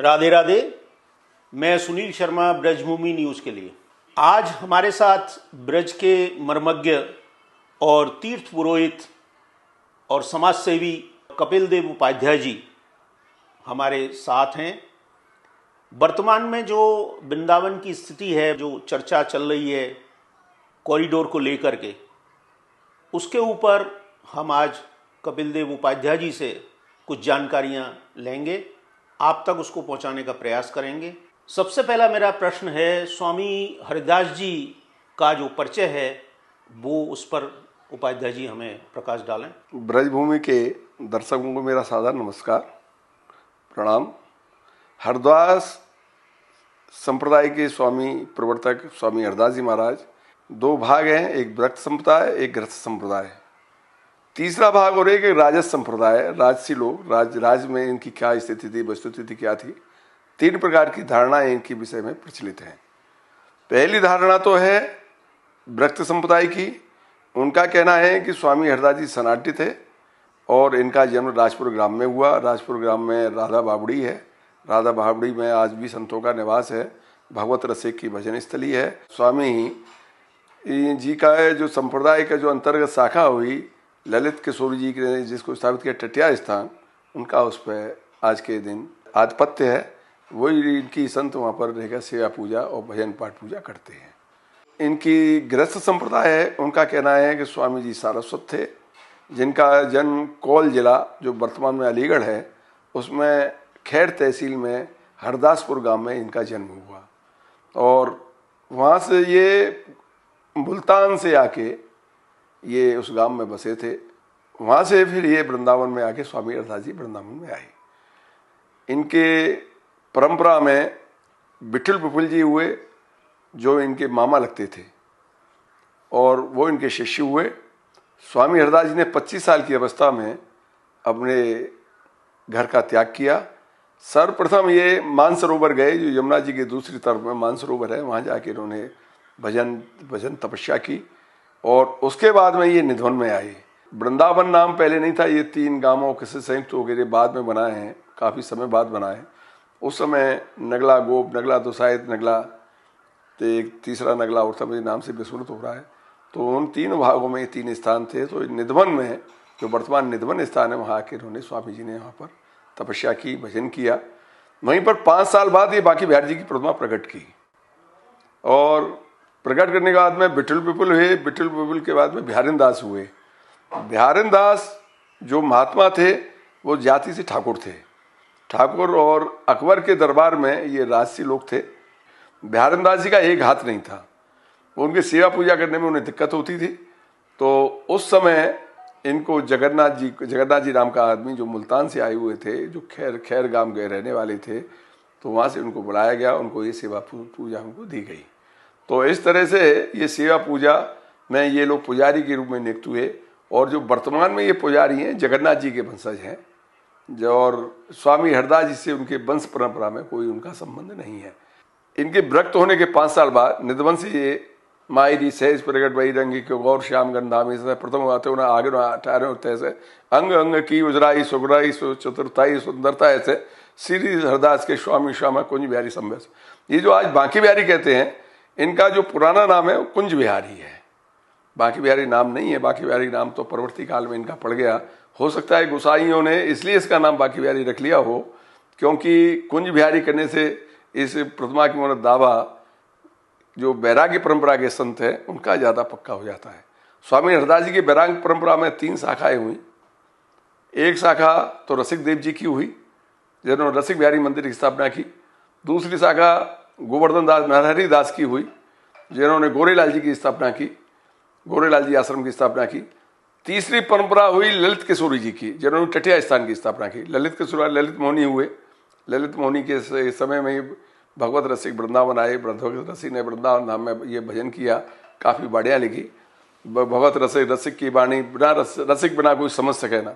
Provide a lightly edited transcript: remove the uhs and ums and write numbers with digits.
राधे राधे। मैं सुनील शर्मा, ब्रजभूमि न्यूज़ के लिए। आज हमारे साथ ब्रज के मर्मज्ञ और तीर्थ पुरोहित और समाज सेवी कपिल देव उपाध्याय जी हमारे साथ हैं। वर्तमान में जो वृंदावन की स्थिति है, जो चर्चा चल रही है कॉरिडोर को लेकर के, उसके ऊपर हम आज कपिल देव उपाध्याय जी से कुछ जानकारियां लेंगे, आप तक उसको पहुंचाने का प्रयास करेंगे। सबसे पहला मेरा प्रश्न है, स्वामी हरिदास जी का जो परिचय है वो उस पर उपाध्याय जी हमें प्रकाश डालें। ब्रजभूमि के दर्शकों को मेरा सादर नमस्कार, प्रणाम। हरिदास संप्रदाय के स्वामी प्रवर्तक स्वामी हरिदास जी महाराज दो भाग हैं, एक व्रत संप्रदाय, एक गृहस्थ संप्रदाय। तीसरा भाग और एक राजस संप्रदाय, राजसी लोग, राज में इनकी क्या स्थिति थी, वस्तुस्थिति क्या थी। तीन प्रकार की धारणाएं इनके विषय में प्रचलित हैं। पहली धारणा तो है व्रत संप्रदाय की। उनका कहना है कि स्वामी हरिदास जी सनाटी थे और इनका जन्म राजपुर ग्राम में हुआ। राजपुर ग्राम में राधा बावड़ी है। राधा बावड़ी में आज भी संतों का निवास है, भगवत रसिक की भजन स्थली है। स्वामी जी का जो संप्रदाय का जो अंतर्गत शाखा हुई, ललित किशोर जी ने जिसको स्थापित किया टटिया स्थान, उनका उस पर आज के दिन आधिपत्य है। वही इनकी संत वहाँ पर रहकर सेवा पूजा और भजन पाठ पूजा करते हैं। इनकी गृहस्थ संप्रदाय है। उनका कहना है कि स्वामी जी सारस्वत थे, जिनका जन्म कौल जिला जो वर्तमान में अलीगढ़ है, उसमें खैर तहसील में हरदासपुर गांव में इनका जन्म हुआ और वहाँ से ये मुल्तान से आके ये उस गांव में बसे थे। वहाँ से फिर ये वृंदावन में आके स्वामी हरिदास जी वृंदावन में आए। इनके परंपरा में विठल पिपुल जी हुए, जो इनके मामा लगते थे, और वो इनके शिष्य हुए। स्वामी हरिदास जी ने 25 साल की अवस्था में अपने घर का त्याग किया। सर्वप्रथम ये मानसरोवर गए, जो यमुना जी के दूसरी तरफ में मानसरोवर है, वहाँ जाके इन्होंने भजन तपस्या की और उसके बाद में ये निधवन में आए। वृंदावन नाम पहले नहीं था, ये 3 गांवों के संयुक्त वगैरह बाद में बनाए हैं, काफ़ी समय बाद बनाए। उस समय नगला गोप, नगला दुसायत, नगला तो एक तीसरा नगला और था, मुझे नाम से विस्मृत हो रहा है। तो उन 3 भागों में 3 स्थान थे। तो निधवन में जो वर्तमान निधवन स्थान है, वहाँ आके इन्होंने स्वामी जी ने वहाँ पर तपस्या की, भजन किया। वहीं पर 5 साल बाद ये बांके बिहारी जी की प्रतिमा प्रकट की और प्रकट करने के बाद में विठल पिपुल हुए। विठल पिपुल के बाद में बिहारिन दास हुए। बिहारिन दास जो महात्मा थे वो जाति से ठाकुर थे। ठाकुर और अकबर के दरबार में ये राजसी लोग थे। बिहारिन दास जी का एक हाथ नहीं था, उनकी सेवा पूजा करने में उन्हें दिक्कत होती थी। तो उस समय इनको जगन्नाथ जी नाम का आदमी जो मुल्तान से आए हुए थे, जो खैर गांव गए रहने वाले थे, तो वहाँ से उनको बुलाया गया, उनको ये सेवा पूजा उनको दी गई। तो इस तरह से ये सेवा पूजा में ये लोग पुजारी के रूप में नियुक्त हुए। और जो वर्तमान में ये पुजारी हैं, जगन्नाथ जी के वंशज हैं, जो और स्वामी हरिदास जी से उनके वंश परंपरा में कोई उनका संबंध नहीं है। इनके व्रत होने के 5 साल बाद निधवन से ये मायरी सहज प्रगट वही रंगी क्यों गौर श्याम गंधामी से प्रथम आते उन्हें आगे 18 होते से अंग अंग की उजराई सुगराई चतुर्थाई सुंदरता ऐसे श्री हरिदास के स्वामी श्यामा कुंज बिहारी संवेश। ये जो आज बांके बिहारी कहते हैं, इनका जो पुराना नाम है वो कुंज बिहारी है, बांके बिहारी नाम नहीं है। बांके बिहारी नाम तो परवर्ती काल में इनका पड़ गया। हो सकता है गोसाइयों ने इसलिए इसका नाम बांके बिहारी रख लिया हो, क्योंकि कुंज बिहारी करने से इस प्रतिमा की मतलब दावा जो बैरागी परंपरा के संत हैं उनका ज़्यादा पक्का हो जाता है। स्वामी हरिदास जी की बैराग परंपरा में 3 शाखाएँ हुई। एक शाखा तो रसिक देव जी की हुई, जिन्होंने रसिक बिहारी मंदिर की स्थापना की। दूसरी शाखा गोवर्धन दास नरहरि दास की हुई, जिन्होंने गोरेलाल जी की स्थापना की, गोरेलाल जी आश्रम की स्थापना की। तीसरी परंपरा हुई ललित किशोरी जी की, जिन्होंने टटिया स्थान की स्थापना की। ललित मोहनी हुए। ललित मोहनी के समय में भगवत रसिक वृंदावन आए। भगवत रसिक ने वृंदावन धाम में ये भजन किया, काफ़ी बढ़िया लिखी। भगवत रसिक की वाणी बिना रसिक बिना कोई समझ सके ना।